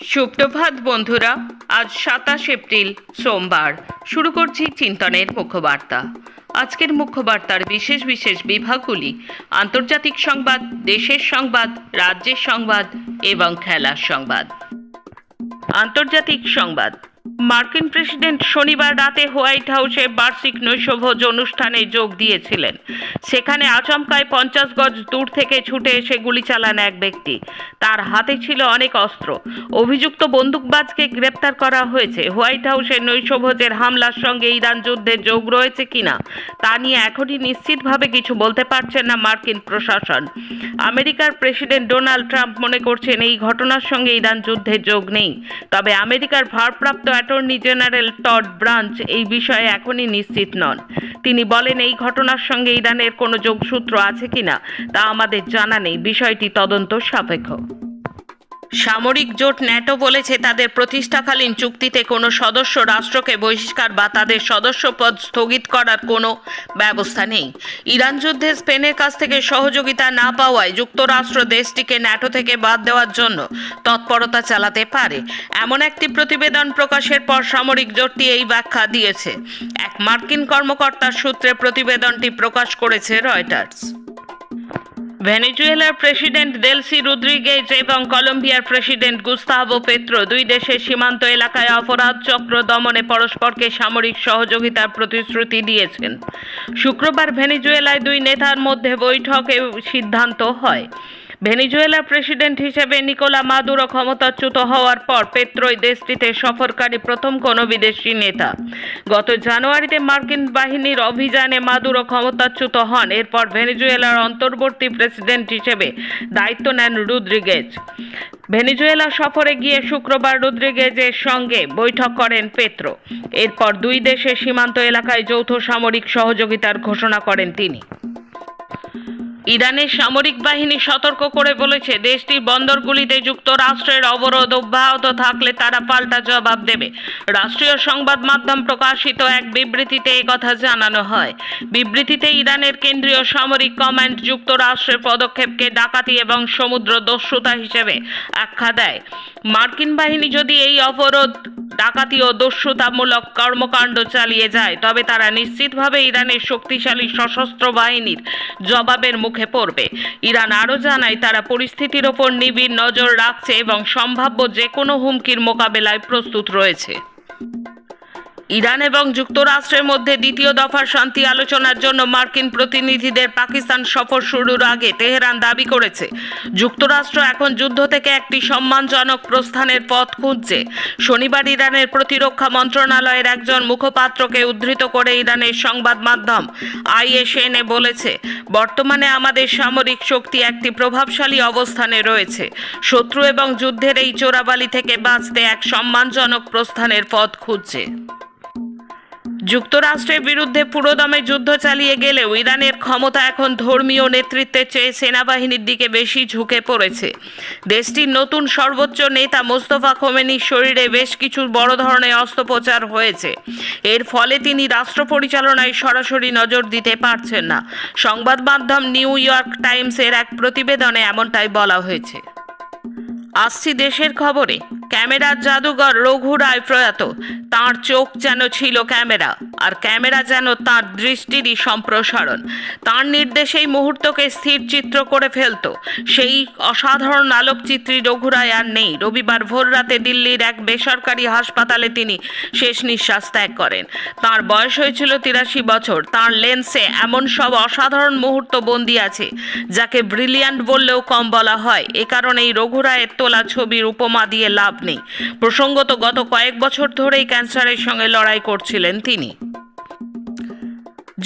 সুপ্রভাত বন্ধুরা, আজ ২৭ এপ্রিল সোমবার। শুরু করছি চিন্তনের মুখ্যবার্তা। আজকের মুখ্যবার্তার বিশেষ বিশেষ বিভাগগুলি: আন্তর্জাতিক সংবাদ, দেশের সংবাদ, রাজ্যের সংবাদ এবং খেলার সংবাদ। আন্তর্জাতিক সংবাদ। মার্কিন প্রেসিডেন্ট শনিবার রাতে হোয়াইট হাউসে বার্ষিক নৈশভোজ অনুষ্ঠানে যোগ দিয়েছিলেন। সেখানে আচমকায় 50 গজ দূর থেকে ছুটে এসে গুলি চালান এক ব্যক্তি। তার হাতে ছিল অনেক অস্ত্র। অভিযুক্ত বন্দুকবাজকে গ্রেপ্তার করা হয়েছে। হোয়াইট হাউসের নৈশভোজের হামলার সঙ্গে ইরান যুদ্ধে যোগ রয়েছে কিনা তা নিয়ে এখনই নিশ্চিতভাবে কিছু বলতে পারছেন না মার্কিন প্রশাসন। আমেরিকার প্রেসিডেন্ট ডোনাল্ড ট্রাম্প মনে করছেন এই ঘটনার সঙ্গে ইরান যুদ্ধে যোগ নেই। তবে আমেরিকার ভারপ্রাপ্ত অ্যাটর্নি জেনারেল টড ব্রাঞ্চ এই বিষয়ে এখনই নিশ্চিত নন। তিনি বলেন, এই ঘটনার সঙ্গে ইরানের কোনো যোগসূত্র আছে কিনা তা আমাদের জানা নেই, বিষয়টি তদন্ত সাপেক্ষ। সামরিক জোট ন্যাটো বলেছে তাদের প্রতিষ্ঠাকালীন চুক্তিতে কোনো সদস্য রাষ্ট্রকে বহিষ্কার বা তাদের সদস্যপদ স্থগিত করার কোনো ব্যবস্থা নেই। ইরান যুদ্ধে স্পেনের কাছ থেকে সহযোগিতা না পাওয়ায় যুক্তরাষ্ট্র দেশটিকে ন্যাটো থেকে বাদ দেওয়ার জন্য তৎপরতা চালাতে পারে, এমন একটি প্রতিবেদন প্রকাশের পর সামরিক জোটটি এই ব্যাখ্যা দিয়েছে। এক মার্কিন কর্মকর্তার সূত্রে প্রতিবেদনটি প্রকাশ করেছে রয়টার্স। ভেনেজুয়েলার প্রেসিডেন্ট দেলসি রদ্রিগেজ এবং কলম্বিয়ার প্রেসিডেন্ট গুস্তাভো পেত্রো দুই দেশের সীমান্ত এলাকায় অপরাধ চক্র দমনে পরস্পরকে সামরিক সহযোগিতার প্রতিশ্রুতি দিয়েছেন। শুক্রবার ভেনেজুয়েলায় দুই নেতার মধ্যে বৈঠকে সিদ্ধান্ত হয়। ভেনেজুয়েলার প্রেসিডেন্ট হিসেবে নিকোলা মাদুরো ক্ষমতাচ্যুত হওয়ার পর পেত্রোই দেশটিতে সফরকারী প্রথম কোনো বিদেশি নেতা। গত জানুয়ারিতে মার্কিন বাহিনীর অভিযানে মাদুরো ক্ষমতাচ্যুত হন। এরপর ভেনেজুয়েলার অন্তর্বর্তী প্রেসিডেন্ট হিসেবে দায়িত্ব নেন রদ্রিগেজ। ভেনেজুয়েলা সফরে গিয়ে শুক্রবার রদ্রিগেজের সঙ্গে বৈঠক করেন পেত্রো। এরপর দুই দেশের সীমান্ত এলাকায় যৌথ সামরিক সহযোগিতার ঘোষণা করেন তিনি। ইরানের সামরিক বাহিনী সতর্ক করে বলেছে, দেশটির বন্দরগুলিতে যুক্তরাষ্ট্রের অবরোধ অব্যাহত থাকলে তারা পাল্টা জবাব দেবে। রাষ্ট্রীয় সংবাদ মাধ্যম প্রকাশিত এক বিবৃতিতে একথা জানানো হয়। বিবৃতিতে ইরানের কেন্দ্রীয় সামরিক কমান্ড যুক্তরাষ্ট্রের পদক্ষেপকে ডাকাতি এবং সমুদ্র দস্যুতা হিসেবে আখ্যা দেয়। মার্কিন বাহিনী যদি এই অবরোধ, ডাকাতি ও দস্যুতামূলক কর্মকাণ্ড চালিয়ে যায় তবে তারা নিশ্চিতভাবে ইরানের শক্তিশালী সশস্ত্র বাহিনীর জবাবের মুখে পড়বে। ইরান আরও জানায়, তারা পরিস্থিতির ওপর নিবিড় নজর রাখছে এবং সম্ভাব্য যে কোনো হুমকির মোকাবেলায় প্রস্তুত রয়েছে। ইরান এবং যুক্তরাষ্ট্রের মধ্যে দ্বিতীয় দফার শান্তি আলোচনার জন্য মার্কিন প্রতিনিধিদের পাকিস্তান সফর শুরুর আগে তেহরান দাবি করেছে, যুক্তরাষ্ট্র এখন যুদ্ধ থেকে একটি সম্মানজনক প্রস্থানের পথ খুঁজছে। শনিবার ইরানের প্রতিরক্ষা মন্ত্রণালয়ের একজন মুখপাত্রকে উদ্ধৃত করে ইরানের সংবাদ মাধ্যম ISNA বলেছে, বর্তমানে আমাদের সামরিক শক্তি একটি প্রভাবশালী অবস্থানে রয়েছে। শত্রু এবং যুদ্ধের এই চোরাবালি থেকে বাঁচতে এক সম্মানজনক প্রস্থানের পথ খুঁজছে। যুক্তরাষ্ট্রের বিরুদ্ধে পুরোদমে যুদ্ধ চালিয়ে গেলেও ইরানের ক্ষমতা এখন ধর্মীয় নেতৃত্বের চেয়ে সেনাবাহিনীর দিকে বেশি ঝুঁকে পড়েছে। দেশটির নতুন সর্বোচ্চ নেতা মোস্তফা খোমেনির শরীরে বেশ কিছু বড় ধরনের অস্ত্রোপচার হয়েছে। এর ফলে তিনি রাষ্ট্র পরিচালনায় সরাসরি নজর দিতে পারছেন না। সংবাদ মাধ্যম নিউ ইয়র্ক টাইমসের এক প্রতিবেদনে এমনটাই বলা হয়েছে। আসছি দেশের খবরে। ক্যামেরার জাদুঘর রঘু রায় প্রয়াত। তাঁর চোখ যেন ছিল ক্যামেরা, আর ক্যামেরা যেন তাঁর দৃষ্টিরই সম্প্রসারণ। তাঁর নির্দেশেই মুহূর্তকে স্থির চিত্র করে ফেলত। সেই অসাধারণ আলোকচিত্রী রঘু রায় আর নেই। রবিবার ভোররাতে দিল্লির এক বেসরকারি হাসপাতালে তিনি শেষ নিঃশ্বাস ত্যাগ করেন। তাঁর বয়স হয়েছিল 83 বছর। তাঁর লেন্সে এমন সব অসাধারণ মুহূর্ত বন্দী আছে যাকে ব্রিলিয়ান্ট বললেও কম বলা হয়। এ কারণেই রঘু রায়ের তোলা ছবির উপমা দিয়ে লাভ নেই। প্রসঙ্গত, গত কয়েক বছর ধরেই ক্যান্সারের সঙ্গে লড়াই করছিলেন তিনি।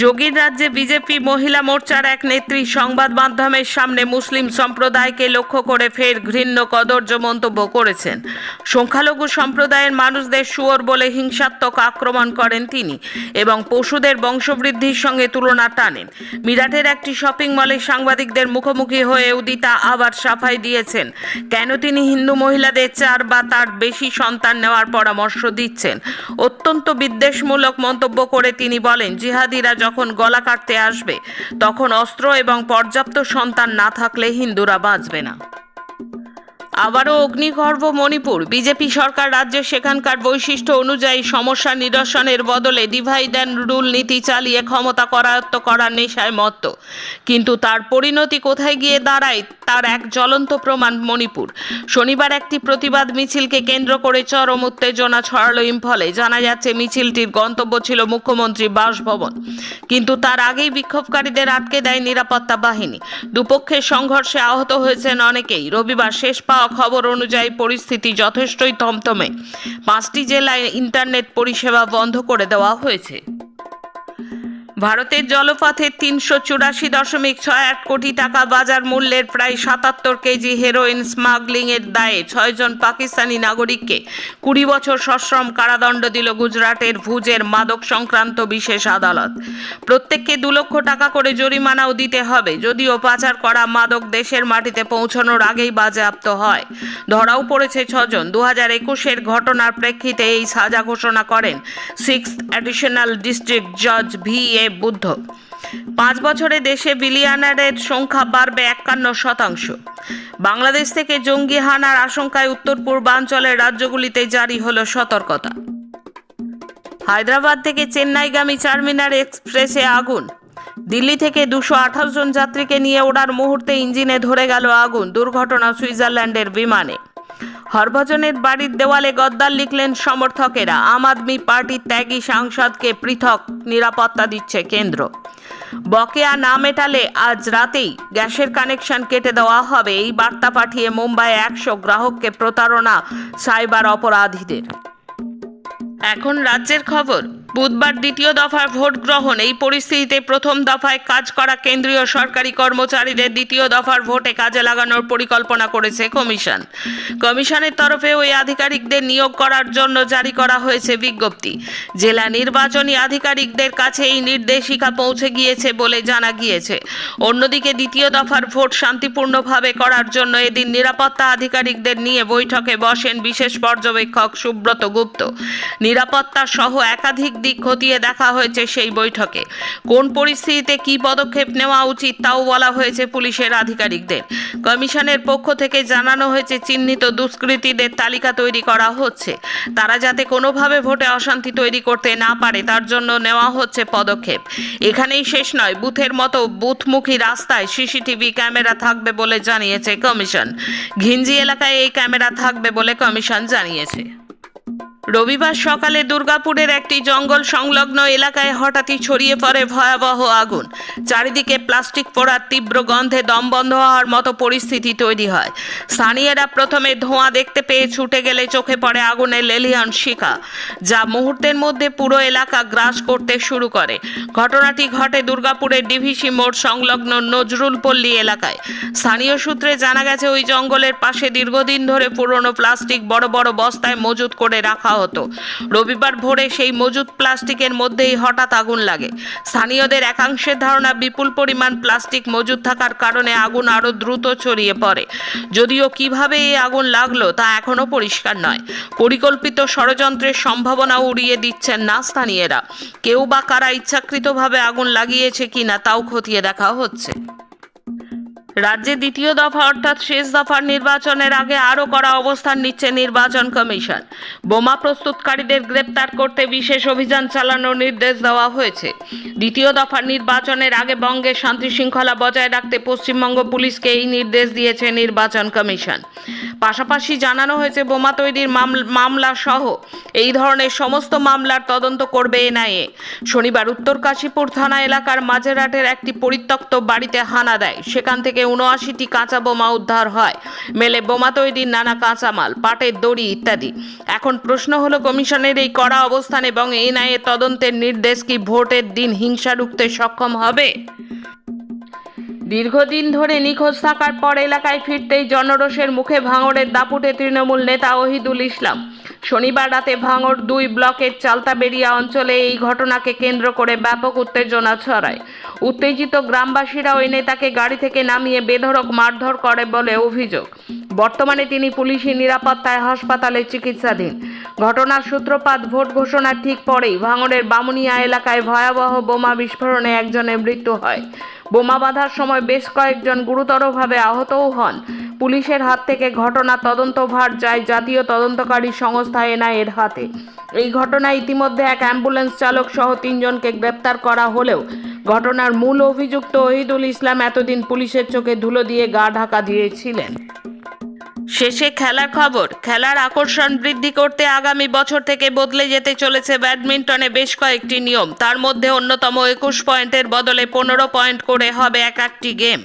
যোগীর রাজ্যে বিজেপি মহিলা মোর্চার এক নেত্রী সংবাদ মাধ্যমের সামনে মুসলিম সম্প্রদায়কে লক্ষ্য করে ফের ঘৃণ্য কদর্য মন্তব্য করেছেন। সংখ্যালঘু সম্প্রদায়ের মানুষদের শুয়োর বলে হিংসাত্মক আক্রমণ করেন তিনি এবং পশুদের বংশবৃদ্ধির সঙ্গে তুলনা টানেন। মিরাটের একটি শপিং মলে সাংবাদিকদের মুখোমুখি হয়ে উদিতা আবার সাফাই দিয়েছেন কেন তিনি হিন্দু মহিলাদের 4 বা তার বেশি সন্তান নেওয়ার পরামর্শ দিচ্ছেন। অত্যন্ত বিদ্বেষমূলক মন্তব্য করে তিনি বলেন, জিহাদিরা যখন গলা কাটতে আসবে তখন অস্ত্র এবং পর্যাপ্ত সন্তান না থাকলে হিন্দুরা বাঁচবে না। আবারও অগ্নিগর্ভ মণিপুর। বিজেপি সরকার রাজ্যে সেখানকার বৈশিষ্ট্য অনুযায়ী সমস্যা নিরসনের বদলে ডিভাইড অ্যান্ড রুল নীতি চালিয়ে ক্ষমতা করায়ত্ত করার নেশায় মত্ত। কিন্তু তার পরিণতি কোথায় গিয়ে দাঁড়ায় তার এক জ্বলন্ত প্রমাণ মণিপুর। শনিবার একটি প্রতিবাদ মিছিলকে কেন্দ্র করে চরম উত্তেজনা ছড়ালো ইম্ফলে। জানা যাচ্ছে মিছিলটির গন্তব্য ছিল মুখ্যমন্ত্রী বাসভবন, কিন্তু তার আগেই বিক্ষোভকারীদের আটকে দেয় নিরাপত্তা বাহিনী। দুপক্ষের সংঘর্ষে আহত হয়েছেন অনেকেই। রবিবার শেষ পাওয়া খবর অনুযায়ী পরিস্থিতি যথেষ্টই থমথমে। 5টি জেলায় ইন্টারনেট পরিষেবা বন্ধ করে দেওয়া হয়েছে। ভারতের জলপথে 384.68 কোটি টাকা বাজার মূল্যের প্রায় 77 কেজি হেরোইন স্মাগলিংয়ের দায়ে 6 জন পাকিস্তানি নাগরিককে 20 বছর সশ্রম কারাদণ্ড দিল গুজরাটের ভুজের মাদক সংক্রান্ত বিশেষ আদালত। প্রত্যেককে 2 লক্ষ টাকা করে জরিমানাও দিতে হবে, যদিও পাচার করা মাদক দেশের মাটিতে পৌঁছানোর আগেই বাজেয়াপ্ত হয়। ধরাও পড়েছে 6 জন। 2021-এর ঘটনার প্রেক্ষিতে এই সাজা ঘোষণা করেন 6th অ্যাডিশনাল ডিস্ট্রিক্ট জজ V.A. বুদ্ধ। 5 বছরে দেশে বিলিয়নারের সংখ্যা বাড়বে 51%। বাংলাদেশ থেকে জঙ্গি হানার আশঙ্কায় উত্তর পূর্বাঞ্চলের রাজ্যগুলিতে জারি হলো সতর্কতা। হায়দ্রাবাদ থেকে চেন্নাইগামী চারমিনার এক্সপ্রেসে আগুন। দিল্লি থেকে 228 জন যাত্রীকে নিয়ে ওড়ার মুহূর্তে ইঞ্জিনে ধরে গেল আগুন। দুর্ঘটনা সুইজারল্যান্ডের বিমানে। হরভজনের বাড়ির দেওয়ালে গদ্দার লিখলেন সমর্থকেরা। আম আদমি পার্টির ত্যাগী সাংসদকে পৃথক নিরাপত্তা দিচ্ছে কেন্দ্র। বকেয়া না মেটালে আজ রাতেই গ্যাসের কানেকশন কেটে দেওয়া হবে, এই বার্তা পাঠিয়ে মুম্বাইয়ে 100 গ্রাহককে প্রতারণা সাইবার অপরাধীদের। এখন রাজ্যের খবর। বুধবার দ্বিতীয় দফার ভোট গ্রহণ। এই পরিস্থিতিতে প্রথম দফায় কাজ করা কেন্দ্রীয় সরকারি কর্মচারীদের দ্বিতীয় দফার ভোটে কাজে লাগানোর পরিকল্পনা করেছে কমিশন। কমিশনের তরফে ওই আধিকারিকদের নিয়োগ করার জন্য জারি করা হয়েছে বিজ্ঞপ্তি। জেলা নির্বাচনী আধিকারিকদের কাছে এই নির্দেশিকা পৌঁছে গিয়েছে বলে জানা গিয়েছে। অন্যদিকে দ্বিতীয় দফার ভোট শান্তিপূর্ণভাবে করার জন্য এদিন নিরাপত্তা আধিকারিকদের নিয়ে বৈঠকে বসেন বিশেষ পর্যবেক্ষক সুব্রত গুপ্ত। নিরাপত্তা সহ একাধিক দিক খতিয়ে দেখা হয়েছে সেই বৈঠকে। কোন পরিস্থিতিতে কি পদক্ষেপ নেওয়া উচিত তাও বলা হয়েছে পুলিশের আধিকারিকদের। কমিশনের পক্ষ থেকে জানানো হয়েছে চিহ্নিত দুষ্কৃতীদের তালিকা তৈরি করা হচ্ছে। তারা যাতে কোনোভাবে ভোটে অশান্তি তৈরি করতে না পারে তার জন্য নেওয়া হচ্ছে পদক্ষেপ। এখানেই শেষ নয়, বুথের মতো বুথমুখী রাস্তায় সিসিটিভি ক্যামেরা থাকবে বলে জানিয়েছে কমিশন। ঘিঞ্জি এলাকায় এই ক্যামেরা থাকবে বলে কমিশন জানিয়েছে। রবিবার সকালে দুর্গাপুরের একটি জঙ্গল সংলগ্ন এলাকায় হঠাৎই ছড়িয়ে পড়ে ভয়াবহ আগুন। চারিদিকে প্লাস্টিক পোড়ার তীব্র গন্ধে দম বন্ধ হওয়ার মতো পরিস্থিতি তৈরি হয়। স্থানীয়রা প্রথমে ধোঁয়া দেখতে পেয়ে ছুটে গেলে চোখে পড়ে আগুনের লেলিহান শিখা, যা মুহূর্তের মধ্যে পুরো এলাকা গ্রাস করতে শুরু করে। ঘটনাটি ঘটে দুর্গাপুরের ডিভিসি মোড় সংলগ্ন নজরুলপল্লী এলাকায়। স্থানীয় সূত্রে জানা গেছে ওই জঙ্গলের পাশে দীর্ঘদিন ধরে পুরনো প্লাস্টিক বড় বড় বস্তায় মজুত করে রাখা হতো। রবিবার ভোরে সেই মজুদ প্লাস্টিকের মধ্যেই হঠাৎ আগুন লাগে। স্থানীয়দের একাংশের ধারণা বিপুল পরিমাণ প্লাস্টিক মজুদ থাকার কারণে আগুন আরো দ্রুত ছড়িয়ে পড়ে। যদিও কিভাবে এই আগুন লাগলো তা এখনো পরিষ্কার নয়। পরিকল্পিত ষড়যন্ত্রের সম্ভাবনা উড়িয়ে দিচ্ছেন না স্থানীয়রা। কেউ বা কারা ইচ্ছাকৃতভাবে আগুন লাগিয়েছে কিনা তাও খতিয়ে দেখা হচ্ছে। রাজ্যে দ্বিতীয় দফা অর্থাৎ শেষ দফার নির্বাচনের আগে আরও কড়া অবস্থান নিচ্ছে নির্বাচন কমিশন। বোমা প্রস্তুতকারীদের গ্রেপ্তার করতে বিশেষ অভিযান চালানোর নির্দেশ দেওয়া হয়েছে। দ্বিতীয় দফার নির্বাচনের আগে বঙ্গে শান্তি শৃঙ্খলা বজায় রাখতে পশ্চিমবঙ্গ পুলিশকে এই নির্দেশ দিয়েছে নির্বাচন কমিশন। পাশাপাশি জানানো হয়েছে বোমা তৈরির মামলা সহ এই ধরনের সমস্ত মামলার তদন্ত করবে এনআইএ। শনিবার উত্তর কাশীপুর থানা এলাকার মাঝেরহাটের একটি পরিত্যক্ত বাড়িতে হানা দেয়। সেখান থেকে 79টি কাঁচা বোমা উদ্ধার হয়। মেলে বোমা তৈরির নানা কাঁচামাল, পাটের দড়ি ইত্যাদি। এখন প্রশ্ন হলো, কমিশনের এই কড়া অবস্থান এবং এনআইএ তদন্তের নির্দেশ কি ভোটের দিন হিংসা রুখতে সক্ষম হবে? দীর্ঘদিন ধরে নিখোঁজ থাকার পর এলাকায় ফিরতেই জনরোষের মুখে ভাঙড়ের দাপুটে তৃণমূল নেতা ওহিদুল ইসলাম। শনিবার রাতে ভাঙড় 2 ব্লকের চালতাবেড়িয়া অঞ্চলে এই ঘটনাকে কেন্দ্র করে ব্যাপক উত্তেজনা ছড়ায়। উত্তেজিত গ্রামবাসীরা ওই নেতাকে গাড়ি থেকে নামিয়ে বেধড়ক মারধর করে বলে অভিযোগ। বর্তমানে তিনি পুলিশি নিরাপত্তায় হাসপাতালে চিকিৎসাধীন। ঘটনার সূত্রপাত ভোট ঘোষণার ঠিক পরেই ভাঙড়ের বামুনিয়া এলাকায় ভয়াবহ বোমা বিস্ফোরণে একজনের মৃত্যু হয়। বোমা বাঁধার সময় বেশ কয়েকজন গুরুতরভাবে আহতও হন। পুলিশের হাত থেকে ঘটনা তদন্তভার যায় জাতীয় তদন্তকারী সংস্থা এনআইএর হাতে। এই ঘটনায় ইতিমধ্যে এক অ্যাম্বুলেন্স চালক সহ 3 জনকে গ্রেপ্তার করা হলেও ঘটনার মূল অভিযুক্ত ওহিদুল ইসলাম এতদিন পুলিশের চোখে ধুলো দিয়ে গা ঢাকা দিয়েছিলেন। শেষে খেলার খবর। খেলার আকর্ষণ বৃদ্ধি করতে আগামী বছর থেকে বদলে যেতে চলেছে ব্যাডমিন্টনে বেশ কয়েকটি নিয়ম। তার মধ্যে অন্যতম 21 পয়েন্টের বদলে 15 পয়েন্ট করে হবে একটি গেম।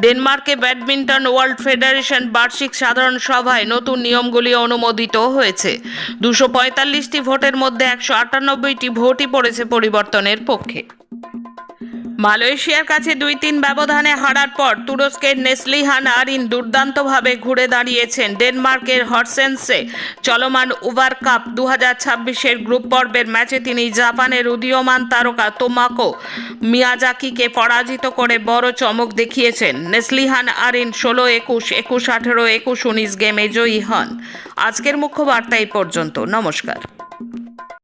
ডেনমার্কে ব্যাডমিন্টন ওয়ার্ল্ড ফেডারেশন বার্ষিক সাধারণ সভায় নতুন নিয়মগুলি অনুমোদিত হয়েছে। 245টি ভোটের মধ্যে 198টি ভোটই পড়েছে পরিবর্তনের পক্ষে। মালয়েশিয়ার কাছে 2-3 ব্যবধানে হারার পর তুরস্কের নেসলিহান আরিন দুর্দান্তভাবে ঘুরে দাঁড়িয়েছেন ডেনমার্কের হর্সেন্সে চলমান উবার কাপ 2026-এর গ্রুপ পর্বের ম্যাচে তিনি জাপানের উদীয়মান তারকা তোমাকো মিয়াজাকিকে পরাজিত করে বড় চমক দেখিয়েছেন। নেসলিহান আরিন 16-21, 21-18, 21-19 গেমে জয়ী হন। আজকের মুখ্য বার্তা এই পর্যন্ত। নমস্কার।